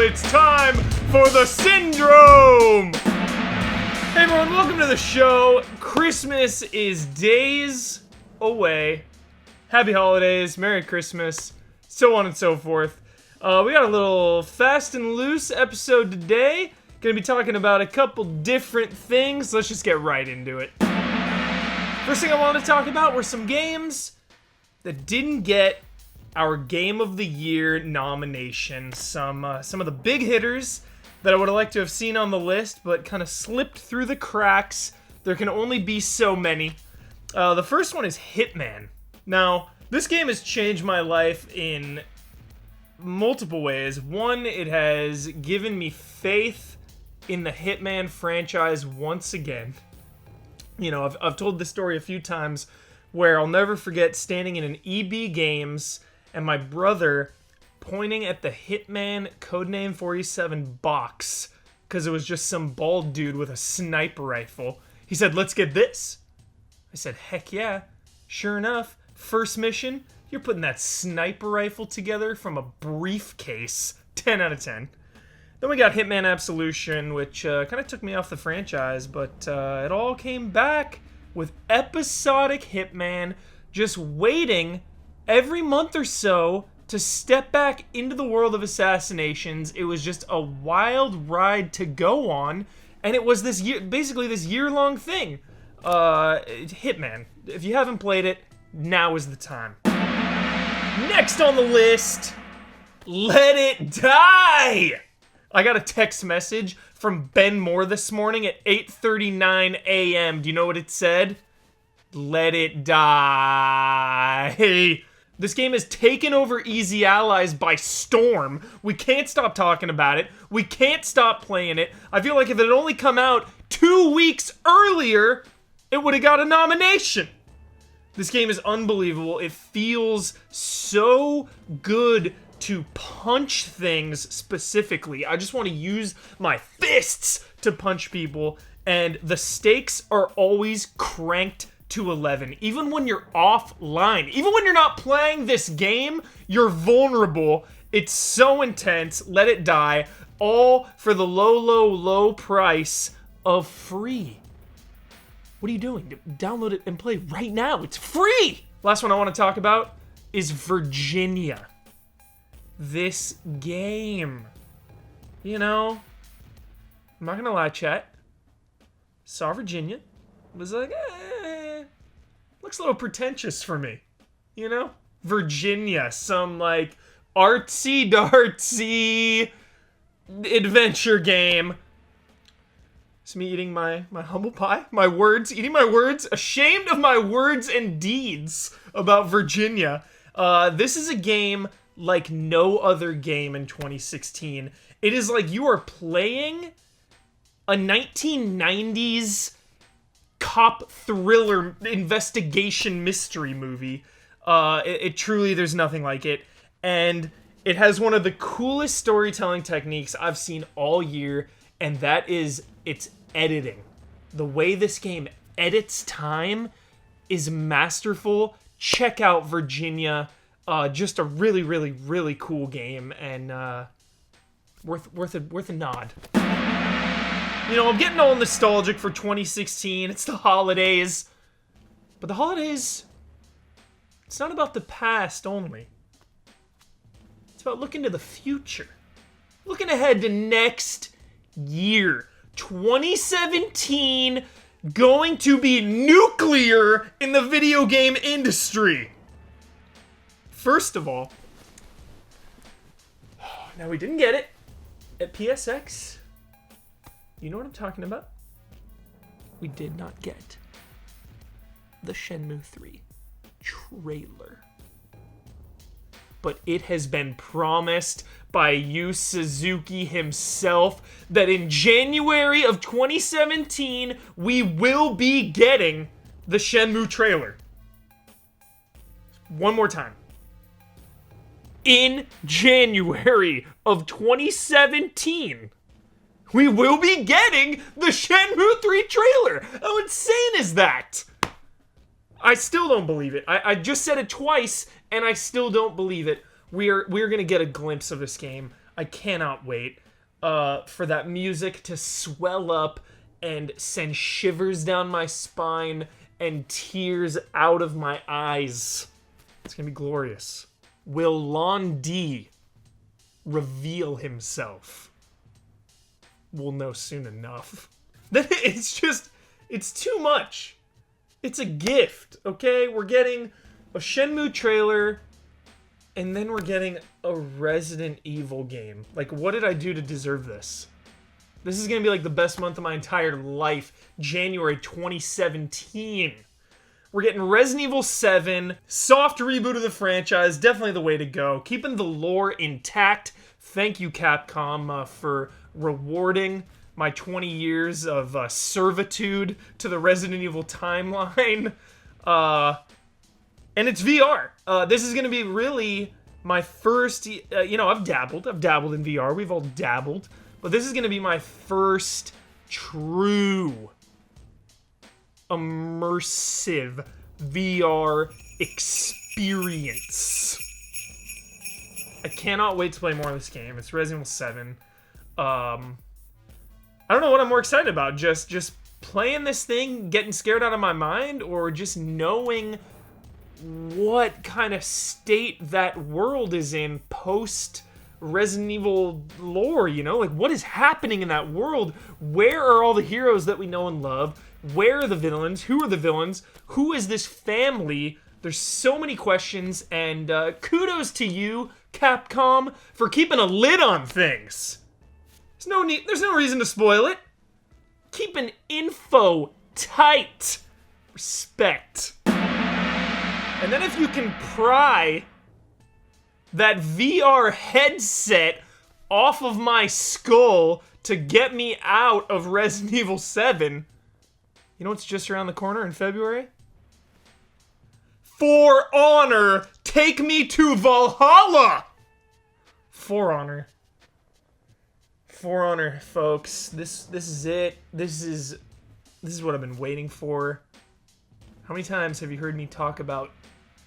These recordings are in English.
it's time for the Syndrome! Hey everyone, welcome to the show. Christmas is days away. Happy holidays, Merry Christmas, so on and so forth. We got a little fast and loose episode today. Gonna be talking about a couple different things. Let's just get right into it. First thing I wanted to talk about were some games that didn't get our Game of the Year nomination. Some of the big hitters that I would have liked to have seen on the list, but kind of slipped through the cracks. There can only be so many. The first one is Hitman. Now, this game has changed my life in multiple ways. One, it has given me faith in the Hitman franchise once again. You know, I've told this story a few times where I'll never forget standing in an EB Games and my brother pointing at the Hitman Codename 47 box because it was just some bald dude with a sniper rifle. He said, "Let's get this." I said, "Heck yeah." Sure enough, first mission, you're putting that sniper rifle together from a briefcase. 10 out of 10. Then we got Hitman Absolution, which kind of took me off the franchise, but it all came back with episodic Hitman, just waiting every month or so to step back into the world of assassinations. It was just a wild ride to go on, and it was this year, basically this year-long thing. Hitman. If you haven't played it, now is the time. Next on the list, Let It Die! I got a text message from Ben Moore this morning at 8:39 a.m. Do you know what it said? Let it die. This game has taken over Easy Allies by storm. We can't stop talking about it. We can't stop playing it. I feel like if it had only come out 2 weeks earlier, it would have got a nomination. This game is unbelievable. It feels so good to punch things specifically. I just want to use my fists to punch people, and the stakes are always cranked to 11. Even when you're offline, even when you're not playing this game, you're vulnerable. It's so intense. Let It Die, all for the low price of free. What are you doing? Download it and play right now. It's free! Last one I want to talk about is Virginia. This game. You know, I'm not gonna lie, chat. Saw Virginia. Was like, looks a little pretentious for me. You know? Virginia. Some, like, artsy-dartsy adventure game. It's me eating my humble pie. Eating my words. Ashamed of my words and deeds about Virginia. This is a game like no other game in 2016. It is like you are playing a 1990s cop thriller investigation mystery movie. It truly, there's nothing like it. And it has one of the coolest storytelling techniques I've seen all year, and that is its editing. The way this game edits time is masterful. Check out Virginia. Just a really, really, really cool game, and worth a nod. You know, I'm getting all nostalgic for 2016. It's the holidays. But the holidays, it's not about the past only. It's about looking to the future. Looking ahead to next year. 2017, going to be nuclear in the video game industry. First of all, now we didn't get it at PSX. You know what I'm talking about? We did not get the Shenmue 3 trailer. But it has been promised by Yu Suzuki himself that in January of 2017, we will be getting the Shenmue trailer. One more time. In January of 2017, we will be getting the Shenmue 3 trailer. How insane is that? I still don't believe it. I just said it twice, and I still don't believe it. We're gonna get a glimpse of this game. I cannot wait for that music to swell up and send shivers down my spine and tears out of my eyes. It's gonna be glorious. Will Lon D reveal himself? We'll know soon enough. It's too much. It's a gift, okay? We're getting a Shenmue trailer, and then we're getting a Resident Evil game. Like, what did I do to deserve this? This is gonna be like the best month of my entire life. January 2017. We're getting Resident Evil 7, soft reboot of the franchise, definitely the way to go. Keeping the lore intact. Thank you, Capcom, for rewarding my 20 years of servitude to the Resident Evil timeline. And it's VR. This is going to be really my first, I've dabbled in VR. We've all dabbled. But this is going to be my first true immersive VR experience. I cannot wait to play more of this game. It's Resident Evil 7. I don't know what I'm more excited about. Just playing this thing, getting scared out of my mind, or just knowing what kind of state that world is in post Resident Evil lore, Like, what is happening in that world? Where are all the heroes that we know and love? Where are the villains? Who are the villains? Who is this family? There's so many questions, and kudos to you, Capcom, for keeping a lid on things. There's no reason to spoil it. Keeping info tight. Respect. And then if you can pry that VR headset off of my skull to get me out of Resident Evil 7, you know what's just around the corner in February? For Honor, take me to Valhalla! For Honor. For Honor, folks. This is it. This is what I've been waiting for. How many times have you heard me talk about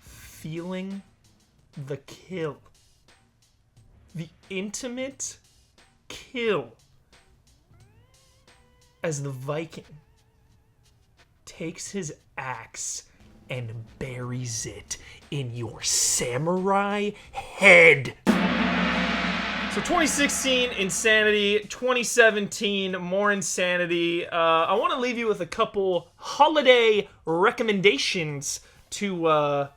feeling the kill? The intimate kill. As the Viking takes his axe and buries it in your samurai head. So 2016, insanity. 2017, more insanity. I want to leave you with a couple holiday recommendations to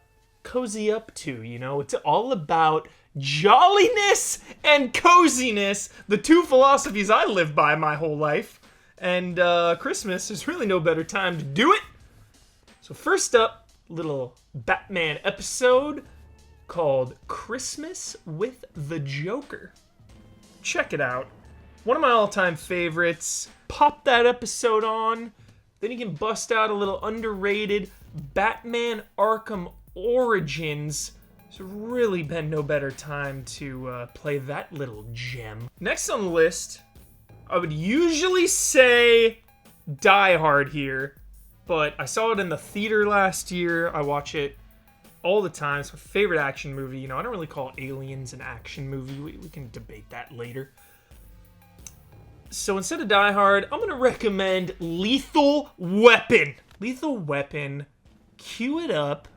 cozy up to, It's all about jolliness and coziness, the two philosophies I live by my whole life. And Christmas, there's really no better time to do it. So first up, little Batman episode called Christmas with the Joker. Check it out. One of my all-time favorites. Pop that episode on. Then you can bust out a little underrated Batman Arkham Origins. There's really been no better time to play that little gem. Next on the list, I would usually say Die Hard here, but I saw it in the theater last year. I watch it all the time. It's my favorite action movie. I don't really call Aliens an action movie. We can debate that later. So instead of Die Hard, I'm going to recommend Lethal Weapon. Lethal Weapon. Cue it up.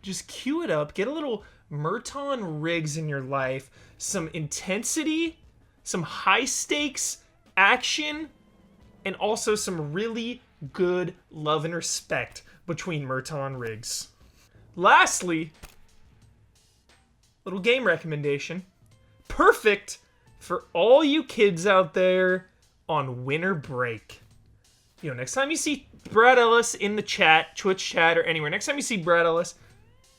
Just cue it up. Get a little Merton Riggs in your life. Some intensity. Some high-stakes action. And also some really good love and respect between Merton Riggs. Lastly, little game recommendation. Perfect for all you kids out there on winter break. Next time you see Brad Ellis in the chat, Twitch chat, or anywhere, next time you see Brad Ellis,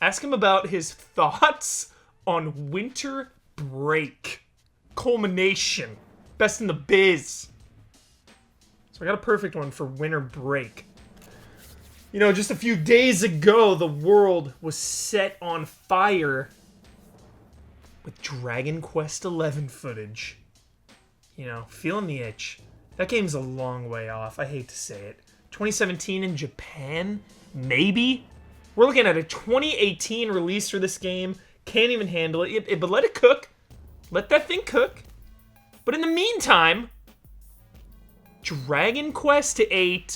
ask him about his thoughts on winter break. Culmination. Best in the biz. So I got a perfect one for winter break. Just a few days ago, the world was set on fire with Dragon Quest XI footage. Feeling the itch. That game's a long way off. I hate to say it. 2017 in Japan? Maybe? We're looking at a 2018 release for this game. Can't even handle it. But let it cook. Let that thing cook. But in the meantime, Dragon Quest VIII,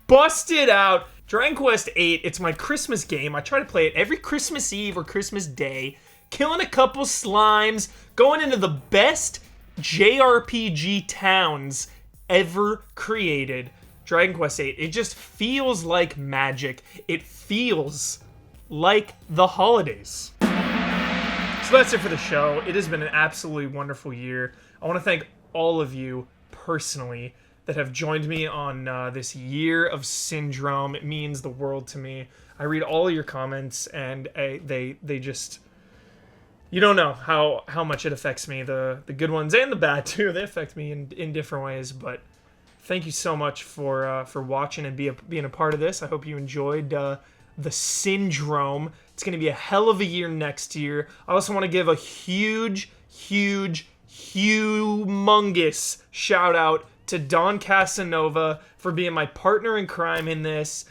busted out. Dragon Quest VIII, it's my Christmas game. I try to play it every Christmas Eve or Christmas Day. Killing a couple slimes, going into the best JRPG towns ever created. Dragon Quest VIII, it just feels like magic. It feels like the holidays. So that's it for the show. It has been an absolutely wonderful year. I want to thank all of you personally that have joined me on this year of Syndrome. It means the world to me. I read all of your comments, and they just... You don't know how much it affects me. The good ones and the bad, too. They affect me in different ways, but thank you so much for watching and being a part of this. I hope you enjoyed the Syndrome. It's going to be a hell of a year next year. I also want to give a humongous shout out to Don Casanova for being my partner in crime in this.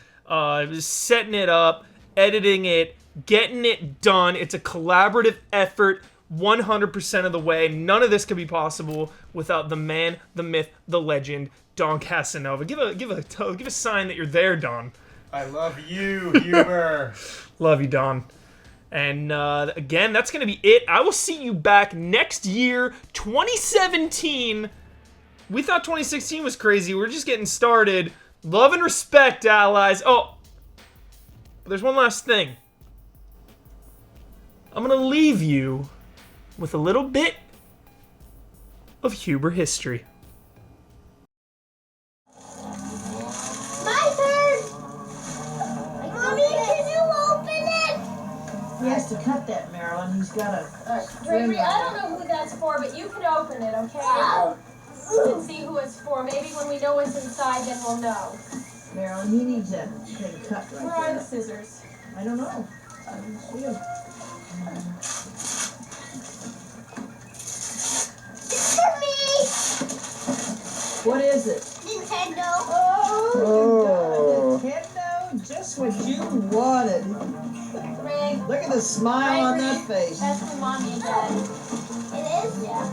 Setting it up, editing it, getting it done. It's a collaborative effort 100% of the way. None of this could be possible without the man, the myth, the legend, Don Casanova. Give a sign that you're there, Don. I love you, Huber. Love you, Don. And again, that's going to be it. I will see you back next year, 2017. We thought 2016 was crazy. We're just getting started. Love and respect, allies. Oh, there's one last thing. I'm going to leave you with a little bit of Huber history. He has to cut that, Marilyn. He's got a... Gregory, I don't know who that's for, but you can open it, okay? And see who it's for. Maybe when we know what's inside, then we'll know. Marilyn, he needs that thing cut right Where are the there. scissors? I don't know. I didn't see him. It's for me! What is it? Nintendo. Oh, Nintendo. Just what you wanted. Greg, Look at the smile on that face. that's for Mommy and Daddy. It is? Yeah.